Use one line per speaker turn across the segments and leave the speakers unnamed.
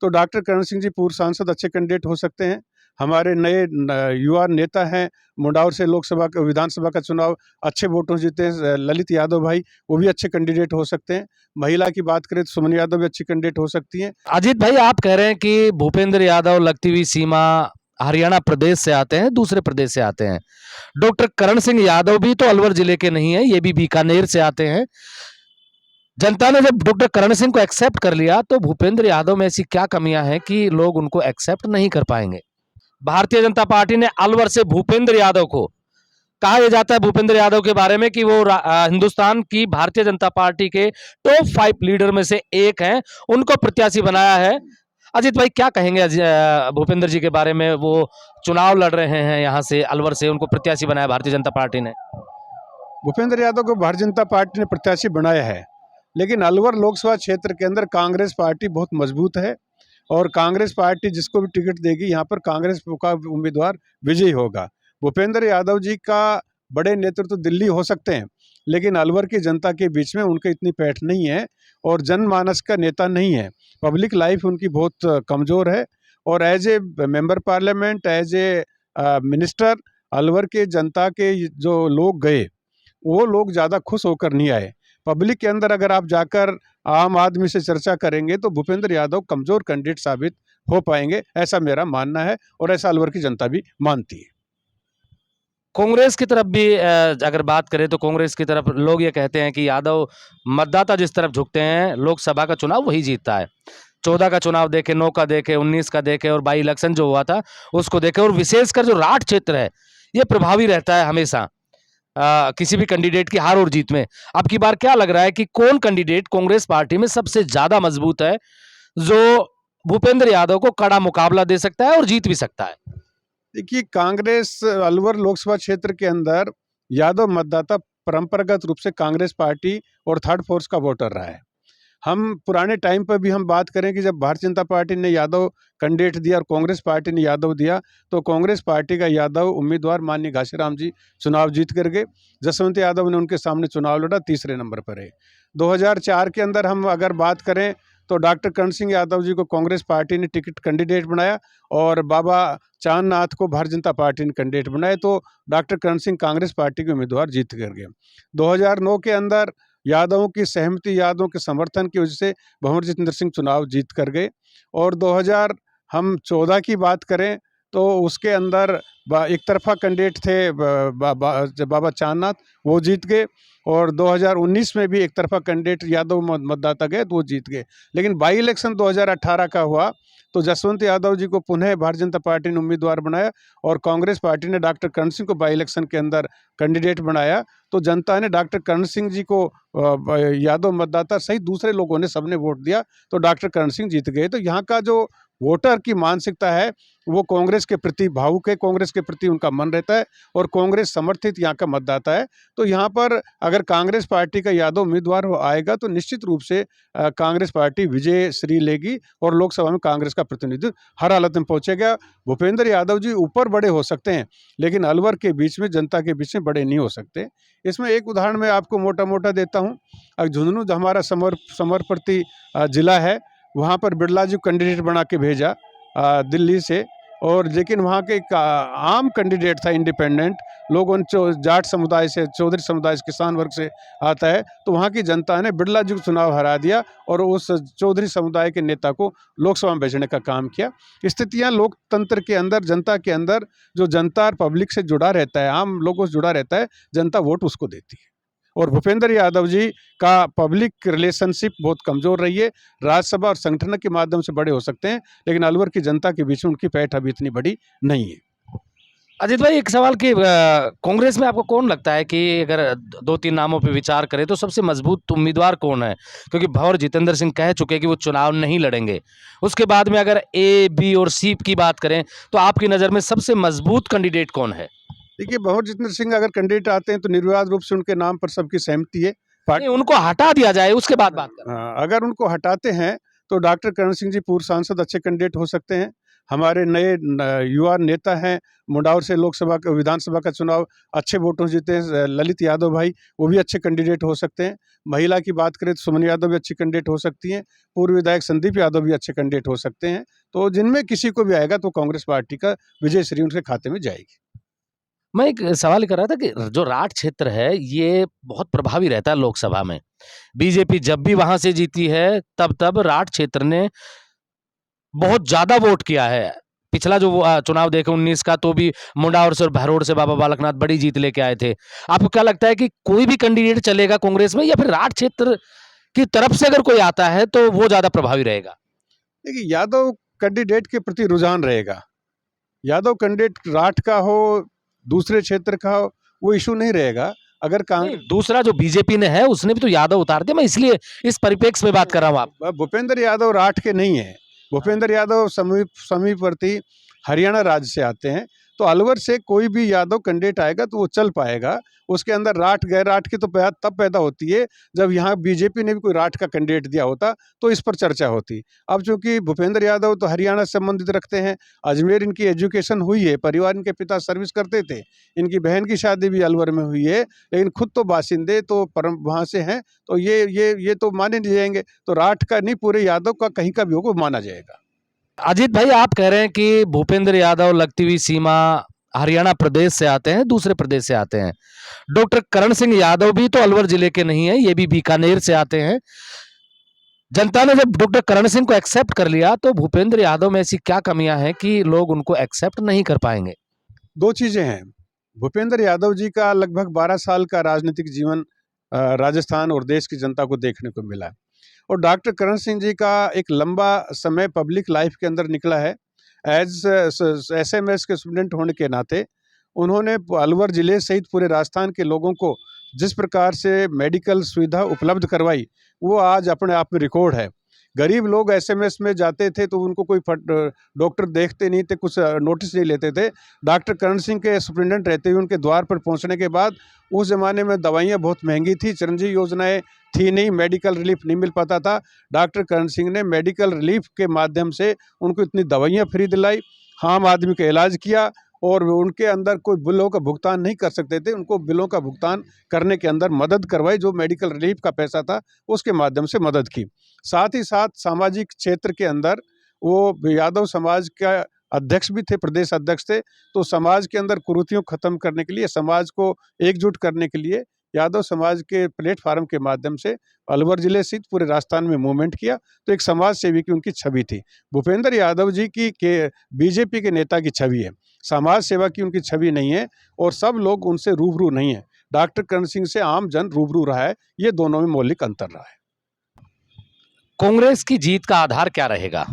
तो डॉक्टर करण सिंह जी पूर्व सांसद अच्छे कैंडिडेट हो सकते हैं। हमारे नए युवा नेता हैं, मुंडावर से लोकसभा का विधानसभा का चुनाव अच्छे वोटों से जीते ललित यादव भाई, वो भी अच्छे कैंडिडेट हो सकते हैं। महिला की बात करें तो सुमन यादव भी अच्छी कैंडिडेट हो सकती हैं।
अजीत भाई, आप कह रहे हैं कि भूपेंद्र यादव लगती हुई सीमा हरियाणा प्रदेश से आते हैं, दूसरे प्रदेश से आते हैं। डॉक्टर करण सिंह यादव भी तो अलवर जिले के नहीं है, ये भी बीकानेर से आते हैं। जनता ने जब डॉक्टर करण सिंह को एक्सेप्ट कर लिया तो भूपेंद्र यादव में ऐसी क्या कमियां हैं कि लोग उनको एक्सेप्ट नहीं कर पाएंगे? भारतीय जनता पार्टी ने अलवर से भूपेंद्र यादव को, कहा यह जाता है भूपेंद्र यादव के बारे में कि वो हिंदुस्तान की भारतीय जनता पार्टी के टॉप 5 लीडर में से एक हैं, उनको प्रत्याशी बनाया है। अजीत भाई, क्या कहेंगे भूपेंद्र जी के बारे में? वो चुनाव लड़ रहे हैं यहाँ से अलवर से, उनको प्रत्याशी बनाया भारतीय जनता पार्टी ने।
भूपेंद्र यादव को भारतीय जनता पार्टी ने प्रत्याशी बनाया है, लेकिन अलवर लोकसभा क्षेत्र के अंदर कांग्रेस पार्टी बहुत मजबूत है और कांग्रेस पार्टी जिसको भी टिकट देगी यहाँ पर कांग्रेस का उम्मीदवार विजयी होगा। भूपेंद्र यादव जी का बड़े नेतृत्व दिल्ली हो सकते हैं, लेकिन अलवर की जनता के बीच में उनकी इतनी पैठ नहीं है और जनमानस का नेता नहीं है। पब्लिक लाइफ उनकी बहुत कमज़ोर है और as a member parliament, as a minister, Alwar के जनता के जो लोग गए वो लोग ज़्यादा खुश होकर नहीं आए। पब्लिक के अंदर अगर आप जाकर आम आदमी से चर्चा करेंगे तो भूपेंद्र यादव कमज़ोर कैंडिडेट साबित हो पाएंगे, ऐसा मेरा मानना है और ऐसा अलवर की जनता भी मानती है।
कांग्रेस की तरफ भी अगर बात करें तो कांग्रेस की तरफ लोग ये कहते हैं कि यादव मतदाता जिस तरफ झुकते हैं, लोकसभा का चुनाव वही जीतता है। 14 का चुनाव देखे, 9 का देखे, 19 का देखे और बाई इलेक्शन जो हुआ था उसको देखे, और विशेषकर जो राठ क्षेत्र है ये प्रभावी रहता है हमेशा किसी भी कैंडिडेट की हार और जीत में। अब की बार क्या लग रहा है कि कौन कैंडिडेट कांग्रेस पार्टी में सबसे ज्यादा मजबूत है, जो भूपेंद्र यादव को कड़ा मुकाबला दे सकता है और जीत भी सकता है?
देखिए, कांग्रेस अलवर लोकसभा क्षेत्र के अंदर यादव मतदाता परंपरागत रूप से कांग्रेस पार्टी और थर्ड फोर्स का वोटर रहा है। हम पुराने टाइम पर भी हम बात करें कि जब भारतीय जनता पार्टी ने यादव कैंडिडेट दिया और कांग्रेस पार्टी ने यादव दिया, तो कांग्रेस पार्टी का यादव उम्मीदवार माननीय घासीराम जी चुनाव जीत कर गए। जसवंत यादव ने उनके सामने चुनाव लड़ा, तीसरे नंबर पर है। 2004 के अंदर हम अगर बात करें तो डॉक्टर करण सिंह यादव जी को कांग्रेस पार्टी ने टिकट कैंडिडेट बनाया और बाबा चांदनाथ को भारतीय जनता पार्टी ने कैंडिडेट बनाया, तो डॉक्टर करण सिंह कांग्रेस पार्टी के उम्मीदवार जीत कर गए। 2009 के अंदर यादवों की सहमति, यादवों के समर्थन की वजह से भंवर जितेंद्र सिंह चुनाव जीत कर गए। और 2014 की बात करें तो उसके अंदर एक तरफा कैंडिडेट थे बाबा चांदनाथ, वो जीत गए। और 2019 में भी एक तरफा कैंडिडेट यादव मतदाता गए तो वो जीत गए। लेकिन बाई इलेक्शन 2018 का हुआ तो जसवंत यादव जी को पुनः भारतीय जनता पार्टी ने उम्मीदवार बनाया और कांग्रेस पार्टी ने डॉक्टर करण सिंह को बाई इलेक्शन के अंदर कैंडिडेट बनाया। तो जनता ने डॉक्टर करण सिंह जी को यादव मतदाता सहित दूसरे लोगों ने सबने वोट दिया तो डॉक्टर करण सिंह जीत गए। तो यहाँ का जो वोटर की मानसिकता है वो कांग्रेस के प्रति भावुक है, कांग्रेस के प्रति उनका मन रहता है और कांग्रेस समर्थित यहाँ का मतदाता है। तो यहाँ पर अगर कांग्रेस पार्टी का यादव उम्मीदवार आएगा तो निश्चित रूप से कांग्रेस पार्टी विजय श्री लेगी और लोकसभा में कांग्रेस का प्रतिनिधित्व हर हालत में पहुँचेगा। भूपेंद्र यादव जी ऊपर बड़े हो सकते हैं लेकिन अलवर के बीच में, जनता के बीच में बड़े नहीं हो सकते। इसमें एक उदाहरण मैं आपको मोटा मोटा देता हूँ। झुंझुनू हमारा समरवर्ती जिला है, वहाँ पर बिरला जी कैंडिडेट बना के भेजा दिल्ली से, और लेकिन वहाँ के एक आम कैंडिडेट था इंडिपेंडेंट, लोग उन जाट समुदाय से, चौधरी समुदाय से, किसान वर्ग से आता है, तो वहाँ की जनता ने बिरला जी को चुनाव हरा दिया और उस चौधरी समुदाय के नेता को लोकसभा में भेजने का काम किया। स्थितियाँ लोकतंत्र के अंदर, जनता के अंदर, जो जनता और पब्लिक से जुड़ा रहता है, आम लोगों से जुड़ा रहता है, जनता वोट उसको देती है। और भूपेंद्र यादव जी का पब्लिक रिलेशनशिप बहुत कमज़ोर रही है। राज्यसभा और संगठन के माध्यम से बड़े हो सकते हैं लेकिन अलवर की जनता के बीच में उनकी पैठ अभी इतनी बड़ी नहीं है।
अजीत भाई, एक सवाल कि कांग्रेस में आपको कौन लगता है कि अगर 2-3 नामों पे विचार करें तो सबसे मजबूत उम्मीदवार कौन है? क्योंकि भंवर जितेंद्र सिंह कह चुके हैं कि वो चुनाव नहीं लड़ेंगे। उसके बाद में अगर ए, बी और सी की बात करें तो आपकी नज़र में सबसे मजबूत कैंडिडेट कौन है?
देखिए, भंवर जितेंद्र सिंह अगर कैंडिडेट आते हैं तो निर्विवाद रूप से उनके नाम पर सबकी सहमति है।
नहीं, उनको हटा दिया जाए उसके बाद बात करें।
अगर उनको हटाते हैं तो डॉक्टर करण सिंह जी पूर्व सांसद अच्छे कैंडिडेट हो सकते हैं। हमारे नए युवा नेता हैं, मुंडावर से लोकसभा का विधानसभा का चुनाव अच्छे वोटों से जीते हैं, ललित यादव भाई, वो भी अच्छे कैंडिडेट हो सकते हैं। महिला की बात करें तो सुमन यादव भी अच्छी कैंडिडेट हो सकती हैं। पूर्व विधायक संदीप यादव भी अच्छे कैंडिडेट हो सकते हैं। तो जिनमें किसी को भी आएगा तो कांग्रेस पार्टी का विजय श्री उनके खाते में जाएगी।
मैं एक सवाल कर रहा था कि जो राठ क्षेत्र है ये बहुत प्रभावी रहता है लोकसभा में। बीजेपी जब भी वहां से जीती है तब राठ क्षेत्र ने बहुत ज्यादा वोट किया है। पिछला जो चुनाव देखे 19 का, तो भी मुंडावर से और बहरोड से बाबा बालकनाथ बड़ी जीत लेके आए थे। आपको क्या लगता है कि कोई भी कैंडिडेट चलेगा कांग्रेस में, या फिर राठ क्षेत्र की तरफ से अगर कोई आता है तो वो ज्यादा प्रभावी रहेगा?
देखिए, यादव कैंडिडेट के प्रति रुझान रहेगा। यादव कैंडिडेट राठ का हो, दूसरे क्षेत्र का हो, वो इशू नहीं रहेगा। अगर
नहीं, दूसरा जो बीजेपी ने है उसने भी तो यादव उतार दिया। मैं इसलिए इस परिप्रेक्ष्य में बात कर रहा हूँ। आप
भूपेंद्र यादव राठ के नहीं है। भूपेंद्र यादव समीपवर्ती हरियाणा राज्य से आते हैं। तो अलवर से कोई भी यादव कैंडिडेट आएगा तो वो चल पाएगा। उसके अंदर राठ गैर राठ की तो तब पैदा होती है जब यहाँ बीजेपी ने भी कोई राठ का कैंडिडेट दिया होता तो इस पर चर्चा होती। अब चूंकि भूपेंद्र यादव तो हरियाणा से संबंधित रखते हैं, अजमेर इनकी एजुकेशन हुई है, परिवार इनके पिता सर्विस करते थे, इनकी बहन की शादी भी अलवर में हुई है, लेकिन खुद तो बासिंदे तो वहाँ से हैं, तो ये तो माने नहीं जाएंगे। तो राठ का नहीं, पूरे यादव का कहीं का भी होगा माना जाएगा।
अजीत भाई, आप कह रहे हैं कि भूपेंद्र यादव लगती हुई सीमा हरियाणा प्रदेश से आते हैं, दूसरे प्रदेश से आते हैं। डॉक्टर करण सिंह यादव भी तो अलवर जिले के नहीं है, ये भी बीकानेर से आते हैं। जनता ने जब डॉक्टर करण सिंह को एक्सेप्ट कर लिया तो भूपेंद्र यादव में ऐसी क्या कमियां हैं कि लोग उनको एक्सेप्ट नहीं कर पाएंगे?
दो चीजें हैं। भूपेंद्र यादव जी का लगभग 12 साल का राजनीतिक जीवन राजस्थान और देश की जनता को देखने को मिला, और डॉक्टर करण सिंह जी का एक लंबा समय पब्लिक लाइफ के अंदर निकला है। एज SMS के स्टूडेंट होने के नाते उन्होंने अलवर जिले सहित पूरे राजस्थान के लोगों को जिस प्रकार से मेडिकल सुविधा उपलब्ध करवाई, वो आज अपने आप में रिकॉर्ड है। गरीब लोग SMS में जाते थे तो उनको कोई डॉक्टर देखते नहीं थे, कुछ नोटिस नहीं लेते थे। डॉक्टर करण सिंह के सुप्रिटेंडेंट रहते हुए उनके द्वार पर पहुंचने के बाद, उस ज़माने में दवाइयाँ बहुत महंगी थी, चिरंजीवी योजनाएं थी नहीं, मेडिकल रिलीफ नहीं मिल पाता था। डॉक्टर करण सिंह ने मेडिकल रिलीफ के माध्यम से उनको इतनी दवाइयाँ फ्री दिलाई, आम आदमी का इलाज किया, और उनके अंदर कोई बिलों का भुगतान नहीं कर सकते थे, उनको बिलों का भुगतान करने के अंदर मदद करवाई। जो मेडिकल रिलीफ का पैसा था उसके माध्यम से मदद की। साथ ही साथ सामाजिक क्षेत्र के अंदर वो यादव समाज का अध्यक्ष भी थे, प्रदेश अध्यक्ष थे। तो समाज के अंदर कुरीतियों खत्म करने के लिए, समाज को एकजुट करने के लिए यादव समाज के प्लेटफार्म के माध्यम से अलवर जिले सहित पूरे राजस्थान में मूवमेंट किया। तो एक समाज सेवी की उनकी छवि थी। भूपेंद्र यादव जी की बीजेपी के नेता की छवि है, समाज सेवा की उनकी छवि नहीं है, और सब लोग उनसे रूबरू नहीं है। डॉक्टर करण सिंह से आम जन रूबरू रहा है। ये दोनों में मौलिक अंतर रहा है।
कांग्रेस की जीत का आधार क्या रहेगा?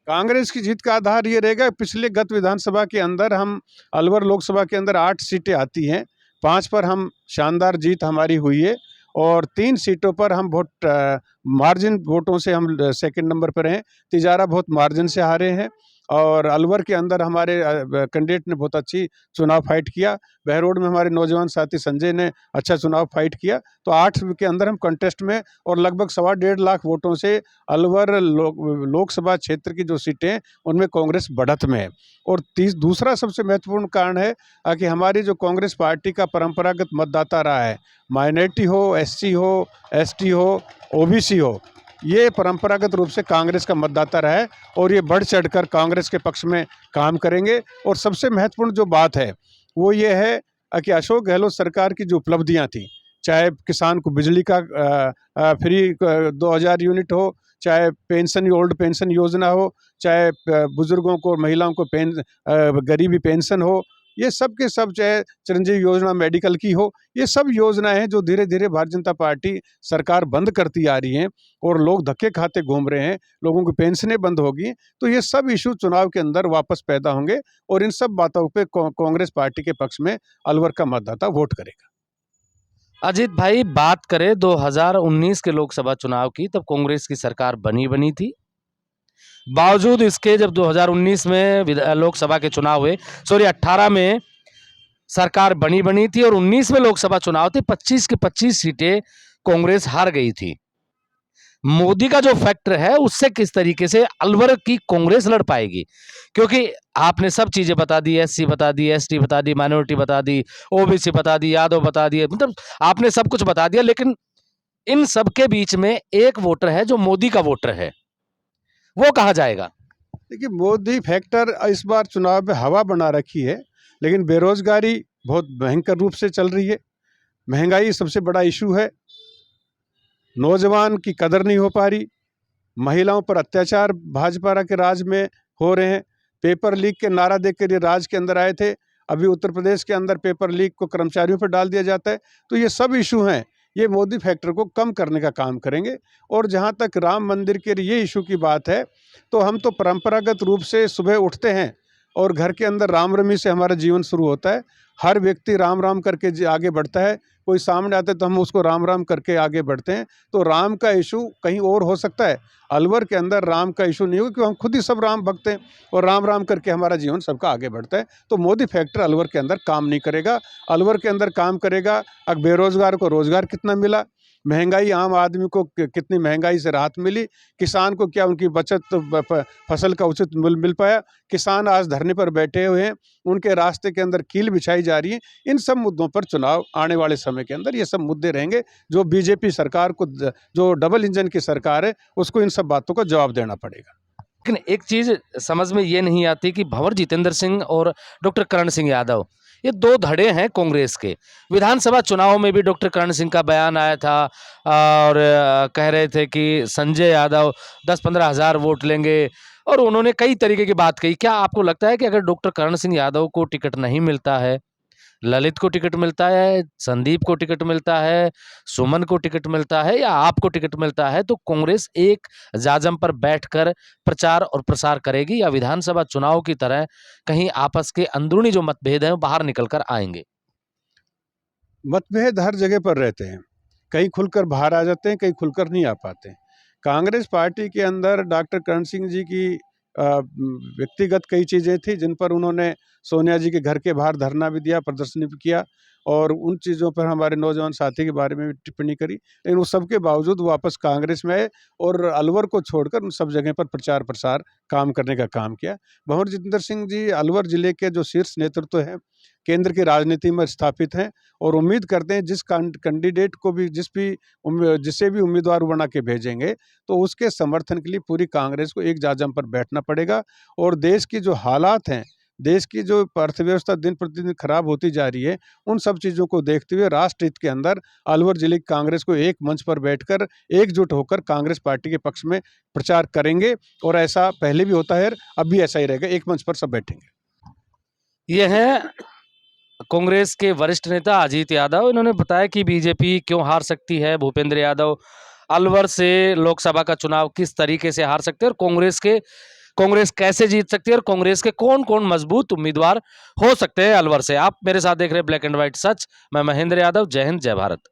कांग्रेस की जीत का आधार ये रहेगा, पिछले गत विधानसभा के अंदर हम अलवर लोकसभा के अंदर 8 सीटें आती हैं, 5 पर हम शानदार जीत हमारी हुई है, और 3 सीटों पर हम बहुत मार्जिन वोटों से हम सेकंड नंबर पर हैं। तिजारा बहुत मार्जिन से हारे हैं, और अलवर के अंदर हमारे कैंडिडेट ने बहुत अच्छी चुनाव फाइट किया। बहरोड में हमारे नौजवान साथी संजय ने अच्छा चुनाव फाइट किया। तो 8 के अंदर हम कंटेस्ट में, और लगभग 1.25 लाख वोटों से अलवर लोकसभा क्षेत्र की जो सीटें हैं उनमें कांग्रेस बढ़त में है। और दूसरा सबसे महत्वपूर्ण कारण है कि हमारी जो कांग्रेस पार्टी का परंपरागत मतदाता रहा है, माइनॉरिटी हो, SC हो, ST हो, OBC हो, ये परंपरागत रूप से कांग्रेस का मतदाता रहा है, और ये बढ़ चढ़कर कांग्रेस के पक्ष में काम करेंगे। और सबसे महत्वपूर्ण जो बात है वो ये है कि अशोक गहलोत सरकार की जो उपलब्धियां थी, चाहे किसान को बिजली का फ्री 2000 यूनिट हो, चाहे पेंशन, ओल्ड पेंशन योजना हो, चाहे बुजुर्गों को, महिलाओं को गरीबी पेंशन हो, ये सब के सब, चाहे चिरंजीवी योजना मेडिकल की हो, ये सब योजनाएं हैं जो धीरे धीरे भारतीय जनता पार्टी सरकार बंद करती आ रही हैं, और लोग धक्के खाते घूम रहे हैं, लोगों की पेंशनें बंद होगी। तो ये सब इशू चुनाव के अंदर वापस पैदा होंगे, और इन सब बातों पे कांग्रेस पार्टी के पक्ष में अलवर का मतदाता वोट करेगा।
अजीत भाई, बात करें 2019 के लोकसभा चुनाव की, तब कांग्रेस की सरकार बनी थी। बावजूद इसके जब 2019 में लोकसभा के चुनाव हुए, 18 में सरकार बनी थी, और 19 में लोकसभा चुनाव थे, 25 की 25 सीटें कांग्रेस हार गई थी। मोदी का जो फैक्टर है उससे किस तरीके से अलवर की कांग्रेस लड़ पाएगी? क्योंकि आपने सब चीजें बता दी, एससी बता दी, एसटी बता दी, माइनॉरिटी बता दी, ओबीसी बता दी, यादव बता दिए, मतलब आपने सब कुछ बता दिया, लेकिन इन सब के बीच में एक वोटर है जो मोदी का वोटर है, वो कहाँ जाएगा?
देखिए, मोदी फैक्टर इस बार चुनाव में हवा बना रखी है, लेकिन बेरोजगारी बहुत भयंकर रूप से चल रही है। महंगाई सबसे बड़ा इशू है। नौजवान की कदर नहीं हो पा रही। महिलाओं पर अत्याचार भाजपा के राज में हो रहे हैं। पेपर लीक के नारा देकर ये राज के अंदर आए थे। अभी उत्तर प्रदेश के अंदर पेपर लीक को कर्मचारियों पर डाल दिया जाता है। तो ये सब इशू हैं, ये मोदी फैक्टर को कम करने का काम करेंगे। और जहाँ तक राम मंदिर के ये इशू की बात है, तो हम तो परंपरागत रूप से सुबह उठते हैं और घर के अंदर रामरमी से हमारा जीवन शुरू होता है। हर व्यक्ति राम राम करके आगे बढ़ता है। कोई सामने आते तो हम उसको राम राम करके आगे बढ़ते हैं। तो राम का इशू कहीं और हो सकता है, अलवर के अंदर राम का इशू नहीं होगा, क्योंकि हम खुद ही सब राम भक्त हैं और राम राम करके हमारा जीवन सबका आगे बढ़ता है। तो मोदी फैक्टर अलवर के अंदर काम नहीं करेगा। अलवर के अंदर काम करेगा अब बेरोजगार को रोजगार कितना मिला, महंगाई आम आदमी को कितनी महंगाई से राहत मिली, किसान को क्या उनकी बचत फसल का उचित मूल्य मिल पाया। किसान आज धरने पर बैठे हुए हैं, उनके रास्ते के अंदर कील बिछाई जा रही है। इन सब मुद्दों पर चुनाव आने वाले समय के अंदर ये सब मुद्दे रहेंगे। जो बीजेपी सरकार को, जो डबल इंजन की सरकार है, उसको इन सब बातों का जवाब देना पड़ेगा।
लेकिन एक चीज समझ में ये नहीं आती कि भंवर जितेंद्र सिंह और डॉक्टर करण सिंह यादव, ये दो धड़े हैं कांग्रेस के। विधानसभा चुनाव में भी डॉक्टर करण सिंह का बयान आया था और कह रहे थे कि संजय यादव 10-15 हज़ार वोट लेंगे और उन्होंने कई तरीके की बात कही। क्या आपको लगता है कि अगर डॉक्टर करण सिंह यादव को टिकट नहीं मिलता है, ललित को टिकट मिलता है, संदीप को टिकट मिलता है, सुमन को टिकट मिलता है या आपको टिकट मिलता है, तो कांग्रेस एक जाजम पर बैठकर प्रचार और प्रसार करेगी या विधानसभा चुनाव की तरह कहीं आपस के अंदरूनी जो मतभेद हैं वो बाहर निकल कर आएंगे?
मतभेद हर जगह पर रहते हैं, कहीं खुलकर बाहर आ जाते हैं, कहीं खुलकर नहीं आ पाते हैं। कांग्रेस पार्टी के अंदर डॉक्टर करण सिंह जी की व्यक्तिगत कई चीज़ें थी, जिन पर उन्होंने सोनिया जी के घर के बाहर धरना भी दिया, प्रदर्शनी भी किया और उन चीज़ों पर हमारे नौजवान साथी के बारे में भी टिप्पणी करी। लेकिन उस सब के बावजूद वापस कांग्रेस में आए और अलवर को छोड़कर उन सब जगह पर प्रचार प्रसार काम करने का काम किया। भंवर जितेंद्र सिंह जी अलवर जिले के जो शीर्ष नेतृत्व हैं, केंद्र की राजनीति में स्थापित हैं और उम्मीद करते हैं जिस कैंडिडेट को भी जिसे भी उम्मीदवार बना के भेजेंगे, तो उसके समर्थन के लिए पूरी कांग्रेस को एक जाजम पर बैठना पड़ेगा। और देश की जो हालात हैं, देश की जो अर्थव्यवस्था दिन प्रतिदिन खराब होती जा रही है, उन सब चीज़ों को देखते हुए राष्ट्रहित के अंदर अलवर जिले की कांग्रेस को एक मंच पर बैठकर एकजुट होकर कांग्रेस पार्टी के पक्ष में प्रचार करेंगे। और ऐसा पहले भी होता है, अब भी ऐसा ही रहेगा, एक मंच पर सब बैठेंगे।
ये है कांग्रेस के वरिष्ठ नेता अजीत यादव। इन्होंने बताया कि बीजेपी क्यों हार सकती है, भूपेंद्र यादव अलवर से लोकसभा का चुनाव किस तरीके से हार सकते हैं और कांग्रेस कैसे जीत सकती है और कांग्रेस के कौन कौन मजबूत उम्मीदवार हो सकते हैं अलवर से। आप मेरे साथ देख रहे हैं ब्लैक एंड व्हाइट सच। मैं महेंद्र यादव। जय हिंद, जय भारत।